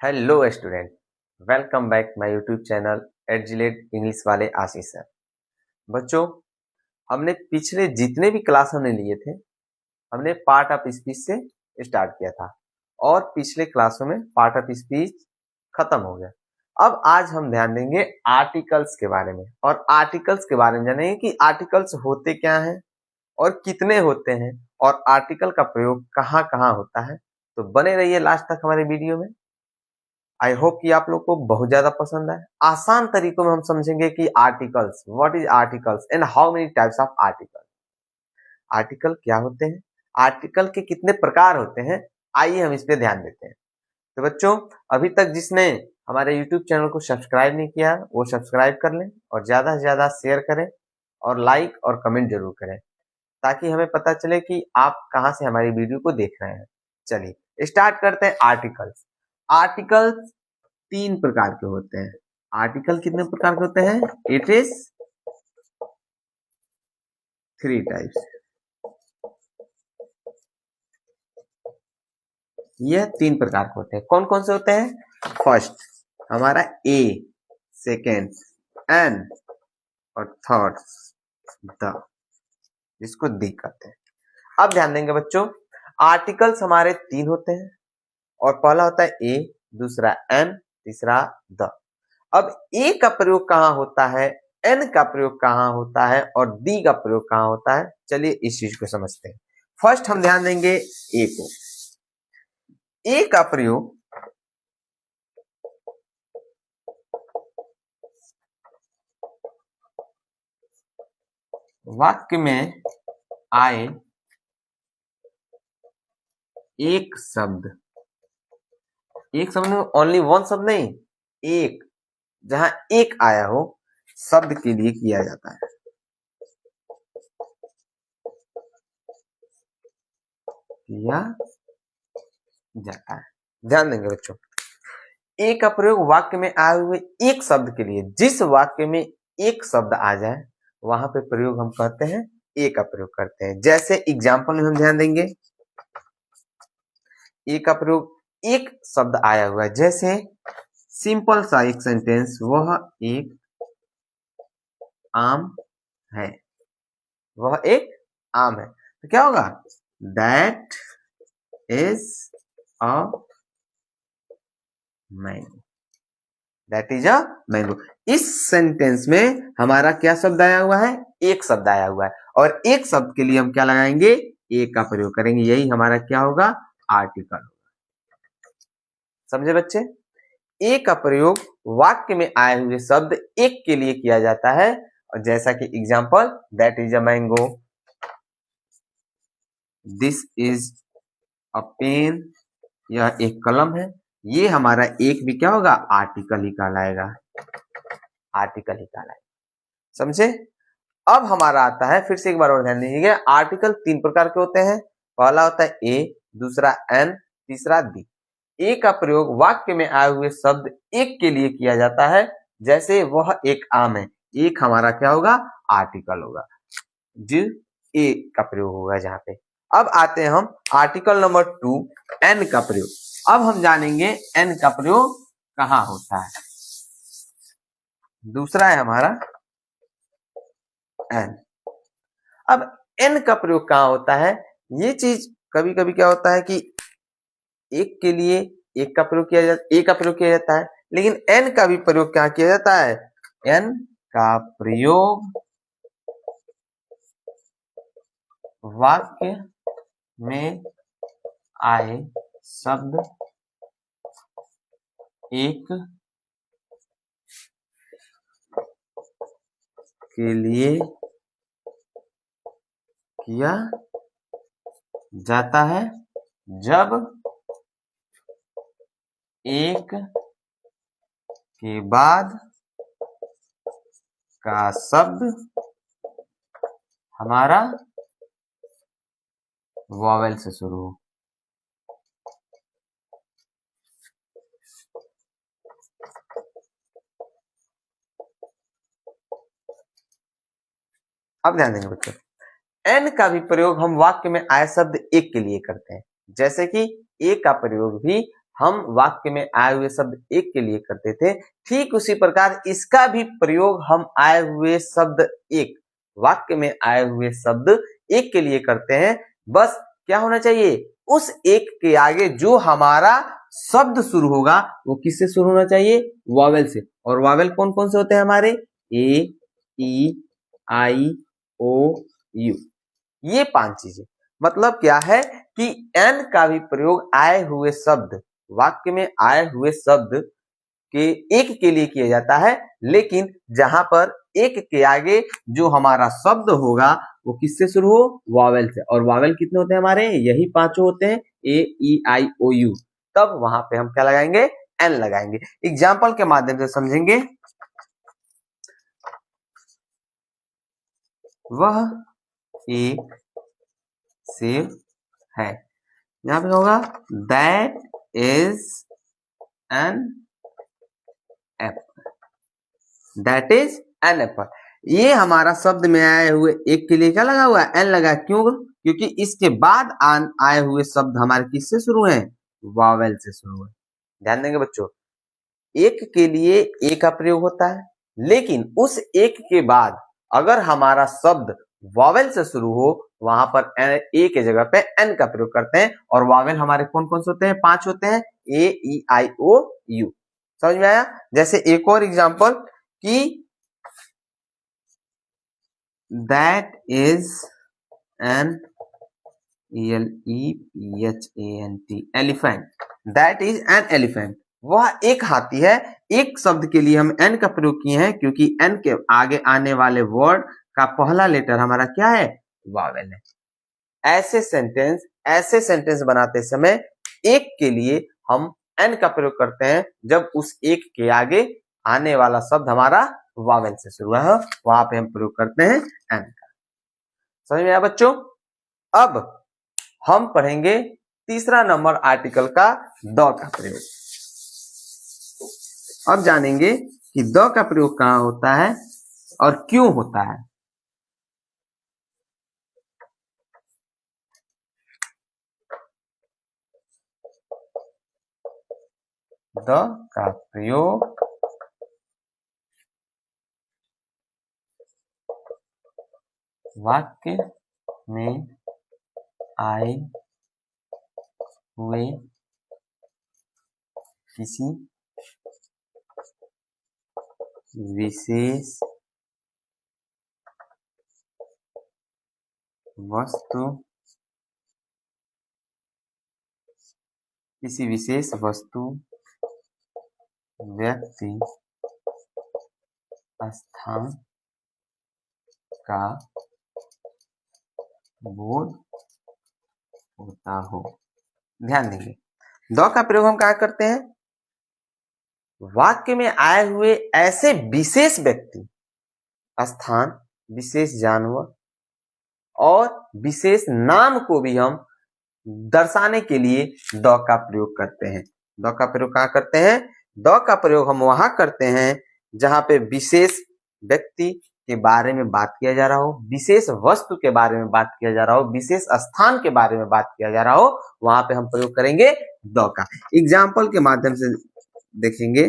Hello student, welcome back my YouTube channel एडजिलेट English वाले Ashish sir. बच्चों, हमने पिछले जितने भी क्लास हमने लिए थे, हमने पार्ट ऑफ स्पीच से स्टार्ट किया था और पिछले क्लासों में पार्ट ऑफ स्पीच खत्म हो गया। अब आज हम ध्यान देंगे आर्टिकल्स के बारे में और आर्टिकल्स के बारे में जानेंगे कि आर्टिकल्स होते क्या हैं और कितने होते हैं और आर्टिकल का प्रयोग कहाँ कहाँ होता है। तो बने रहिए लास्ट तक हमारे वीडियो में। आई होप कि आप लोग को बहुत ज्यादा पसंद है। आसान तरीकों में हम समझेंगे कि articles, what is articles and how many types of article. Article क्या होते हैं, आर्टिकल के कितने प्रकार होते हैं, आइए हम इस पे ध्यान देते हैं। तो बच्चों, अभी तक जिसने हमारे यूट्यूब चैनल को सब्सक्राइब नहीं किया वो सब्सक्राइब कर लें और ज्यादा से ज्यादा शेयर करें और लाइक और कमेंट जरूर करें ताकि हमें पता चले कि आप कहाँ से हमारी वीडियो को देख रहे हैं। चलिए स्टार्ट करते हैं। आर्टिकल्स आर्टिकल्स तीन प्रकार के होते हैं। आर्टिकल कितने प्रकार के होते हैं? It is 3 types. यह 3 प्रकार के होते हैं। कौन कौन से होते हैं? फर्स्ट हमारा ए, सेकेंड एन और थर्ड द, जिसको दी कहते हैं। अब ध्यान देंगे बच्चों, आर्टिकल्स हमारे 3 होते हैं और पहला होता है ए, दूसरा एन, तीसरा द। अब ए का प्रयोग कहां होता है, एन का प्रयोग कहां होता है और दी का प्रयोग कहां होता है, चलिए इस चीज को समझते हैं। फर्स्ट हम ध्यान देंगे ए को। ए का प्रयोग वाक्य में आए एक शब्द में ओनली वन शब्द नहीं, एक, जहां एक आया हो शब्द के लिए किया जाता है। किया जाता है। ध्यान देंगे बच्चों, ए का प्रयोग वाक्य में आए हुए एक शब्द के लिए, जिस वाक्य में एक शब्द आ जाए वहां पे प्रयोग हम कहते हैं ए का प्रयोग करते हैं। जैसे एग्जाम्पल में हम ध्यान देंगे, ए का प्रयोग एक शब्द आया हुआ है, जैसे सिंपल सा एक सेंटेंस, वह एक आम है। वह एक आम है, तो क्या होगा? That is a mango. That is a mango. इस सेंटेंस में हमारा क्या शब्द आया हुआ है? एक शब्द आया हुआ है और एक शब्द के लिए हम क्या लगाएंगे? एक का प्रयोग करेंगे। यही हमारा क्या होगा? आर्टिकल होगा। समझे बच्चे? एक का प्रयोग वाक्य में आए हुए शब्द एक के लिए किया जाता है, और जैसा कि example, that is a mango, this is a pen, यह एक कलम है। ये हमारा एक भी क्या होगा? आर्टिकल ही कहलाएगा। आर्टिकल ही कहलाएगा। समझे? अब हमारा आता है, फिर से एक बार और ध्यान दीजिएगा, आर्टिकल 3 प्रकार के होते हैं। पहला होता है ए, दूसरा एन, तीसरा दी। ए का प्रयोग वाक्य में आए हुए शब्द एक के लिए किया जाता है, जैसे वह एक आम है। एक हमारा क्या होगा? आर्टिकल होगा, जो ए का प्रयोग होगा जहां पे। अब आते हैं हम आर्टिकल नंबर 2, एन का प्रयोग। अब हम जानेंगे एन का प्रयोग कहां होता है। दूसरा है हमारा एन। अब एन का प्रयोग कहां होता है? ये चीज कभी कभी क्या होता है कि एक के लिए एक का प्रयोग किया जाता है, ए का प्रयोग किया जाता है, लेकिन एन का भी प्रयोग क्या किया जाता है? एन का प्रयोग वाक्य में आए शब्द एक के लिए किया जाता है, जब एक के बाद का शब्द हमारा वॉवेल से शुरू हो। अब ध्यान देंगे बच्चों, एन का भी प्रयोग हम वाक्य में आए शब्द एक के लिए करते हैं, जैसे कि ए का प्रयोग भी हम वाक्य में आए हुए शब्द एक के लिए करते थे, ठीक उसी प्रकार इसका भी प्रयोग हम आए हुए शब्द एक, वाक्य में आए हुए शब्द एक के लिए करते हैं। बस क्या होना चाहिए, उस एक के आगे जो हमारा शब्द शुरू होगा वो किससे शुरू होना चाहिए, वॉवेल से। और वॉवेल कौन कौन से होते हैं हमारे, ए, ई, आई, ओ, यू, ये 5 चीजें। मतलब क्या है कि एन का भी प्रयोग आए हुए शब्द, वाक्य में आए हुए शब्द के एक के लिए किया जाता है, लेकिन जहां पर एक के आगे जो हमारा शब्द होगा वो किससे शुरू हो, वॉवेल से। और वॉवेल कितने होते हैं हमारे, यही 5 होते हैं, ए, ई, आई, ओ, यू। तब वहां पे हम क्या लगाएंगे, एन लगाएंगे। एग्जाम्पल के माध्यम से समझेंगे। वह एक सेब है, यहां पे होगा that is an apple, that is an apple. ये हमारा शब्द में आए हुए एक के लिए क्या लगा हुआ है, एन लगा। क्यों, क्योंकि इसके बाद आए हुए शब्द हमारे किससे शुरू हैं, वॉवेल से शुरू है। ध्यान देंगे बच्चों, एक के लिए ए का प्रयोग होता है, लेकिन उस एक के बाद अगर हमारा शब्द वॉवेल से शुरू हो, वहां पर ए के जगह पे एन का प्रयोग करते हैं। और वॉवेल हमारे कौन कौन से होते हैं, 5 होते हैं, ए, ई, आई, ओ, यू। समझ में आया। जैसे एक और एग्जांपल कि that is an ELEPHANT, elephant, that is an elephant, वह एक हाथी है। एक शब्द के लिए हम एन का प्रयोग किए हैं, क्योंकि एन के आगे आने वाले वर्ड का पहला लेटर हमारा क्या है, वॉवेल है। ऐसे सेंटेंस बनाते समय एक के लिए हम एन का प्रयोग करते हैं, जब उस एक के आगे आने वाला शब्द हमारा वॉवेल से शुरू है, वहां पे हम प्रयोग करते हैं एन का। समझ में आया बच्चों। अब हम पढ़ेंगे तीसरा नंबर आर्टिकल का द का प्रयोग। अब जानेंगे कि द का प्रयोग कहां होता है और क्यों होता है। द का प्रयोग वाक्य में आए हुए किसी विशेष वस्तु, व्यक्ति, स्थान का बोध होता हो। ध्यान देंगे, द का प्रयोग हम क्या करते हैं, वाक्य में आए हुए ऐसे विशेष व्यक्ति, स्थान, विशेष जानवर और विशेष नाम को भी हम दर्शाने के लिए द का प्रयोग करते हैं। द का प्रयोग कहां करते हैं, द का प्रयोग हम वहां करते हैं जहां पे विशेष व्यक्ति के बारे में बात किया जा रहा हो, विशेष वस्तु के बारे में बात किया जा रहा हो, विशेष स्थान के बारे में बात किया जा रहा हो, वहां पे हम प्रयोग करेंगे द का। एग्जाम्पल के माध्यम से देखेंगे।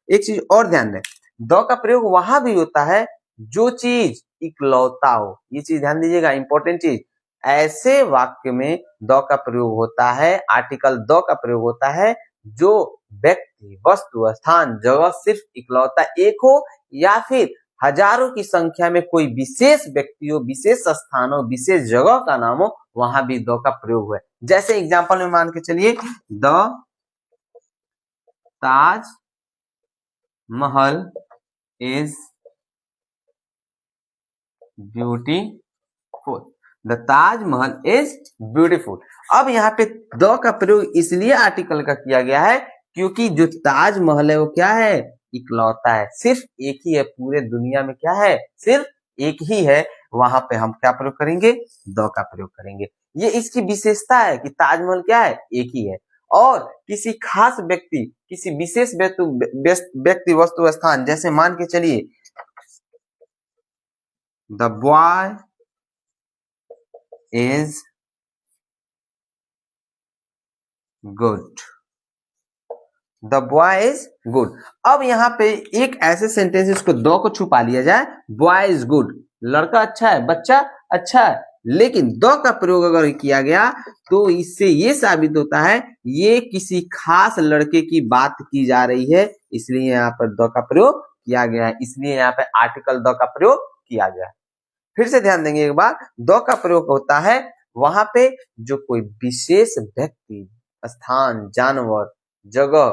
एक चीज और ध्यान दें, द का प्रयोग वहां भी होता है जो चीज इकलौता हो। ये चीज ध्यान दीजिएगा, इंपॉर्टेंट चीज। ऐसे वाक्य में द का प्रयोग होता है, आर्टिकल द का प्रयोग होता है जो व्यक्ति, वस्तु, स्थान, जगह सिर्फ इकलौता एक हो, या फिर हजारों की संख्या में कोई विशेष व्यक्ति हो, विशेष स्थान हो, विशेष जगह का नाम हो, वहां भी द का प्रयोग हुआ है। जैसे एग्जाम्पल में मान के चलिए, the Taj Mahal is beautiful, the Taj Mahal is beautiful. अब यहाँ पे द का प्रयोग इसलिए आर्टिकल का किया गया है क्योंकि जो ताजमहल है वो क्या है, इकलौता है, सिर्फ एक ही है पूरे दुनिया में, क्या है, सिर्फ एक ही है। वहां पे हम क्या प्रयोग करेंगे, द का प्रयोग करेंगे। ये इसकी विशेषता है कि ताजमहल क्या है, एक ही है। और किसी खास व्यक्ति, किसी विशेष व्यक्ति, वस्तु, स्थान, जैसे मान के चलिए the boy is good, the boy is good. अब यहाँ पे एक ऐसे सेंटेंस को द को छुपा लिया जाए, बॉय इज गुड, लड़का अच्छा है, बच्चा अच्छा है, लेकिन द का प्रयोग अगर किया गया तो इससे ये साबित होता है ये किसी खास लड़के की बात की जा रही है, इसलिए यहाँ पर द का प्रयोग किया गया है, इसलिए यहाँ पे आर्टिकल द का प्रयोग किया गया है। फिर से ध्यान देंगे एक बार, द का प्रयोग होता है वहां पे जो कोई विशेष व्यक्ति, स्थान, जानवर, जगह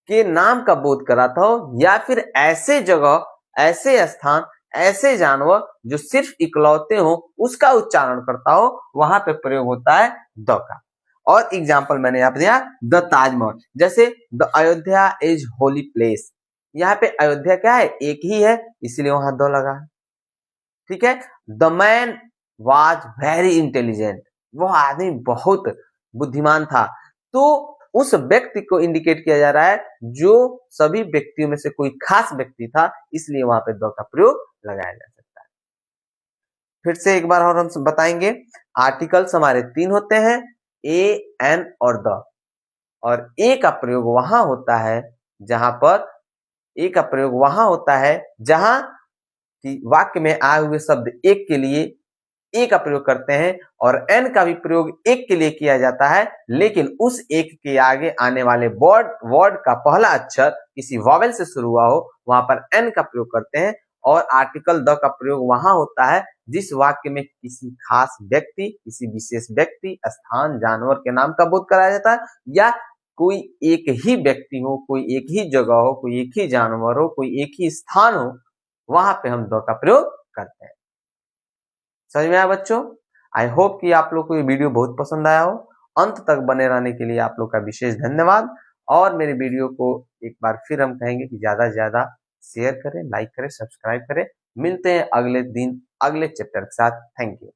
के नाम का बोध कराता हो, या फिर ऐसे जगह, ऐसे स्थान, ऐसे जानवर जो सिर्फ इकलौते हो उसका उच्चारण करता हो, वहां पे प्रयोग होता है द का। और एग्जाम्पल मैंने यहाँ पे दिया, द ताजमहल, जैसे the Ayodhya is holy place, यहाँ पे अयोध्या क्या है, एक ही है, इसलिए वहां द लगा है। ठीक है। The man was very intelligent, वो आदमी बहुत बुद्धिमान था, तो उस व्यक्ति को इंडिकेट किया जा रहा है जो सभी व्यक्तियों में से कोई खास व्यक्ति था, इसलिए वहां पे द का प्रयोग लगाया जा सकता है। फिर से एक बार और हम बताएंगे, आर्टिकल्स हमारे 3 होते हैं, ए, एन और द, और ए का प्रयोग वहां होता है जहां पर, ए का प्रयोग वहां होता है जहां कि वाक्य में आए हुए शब्द एक के लिए ए का प्रयोग करते हैं, और एन का भी प्रयोग एक के लिए किया जाता है, लेकिन उस एक के आगे आने वाले वर्ड का पहला अक्षर किसी वॉवेल से शुरू हुआ हो, वहां पर एन का प्रयोग करते हैं। और आर्टिकल द का प्रयोग वहां होता है जिस वाक्य में किसी खास व्यक्ति, किसी विशेष व्यक्ति, स्थान, जानवर के नाम का बोध कराया जाता है, या कोई एक ही व्यक्ति हो, कोई एक ही जगह हो, कोई एक ही जानवर हो, कोई एक ही स्थान हो, वहां पे हम द का प्रयोग करते हैं। समझ में आया बच्चों? आई होप कि आप लोग को ये वीडियो बहुत पसंद आया हो। अंत तक बने रहने के लिए आप लोग का विशेष धन्यवाद। और मेरे वीडियो को एक बार फिर हम कहेंगे कि ज्यादा से ज्यादा शेयर करें, लाइक करें, सब्सक्राइब करें। मिलते हैं अगले दिन अगले चैप्टर के साथ। Thank you.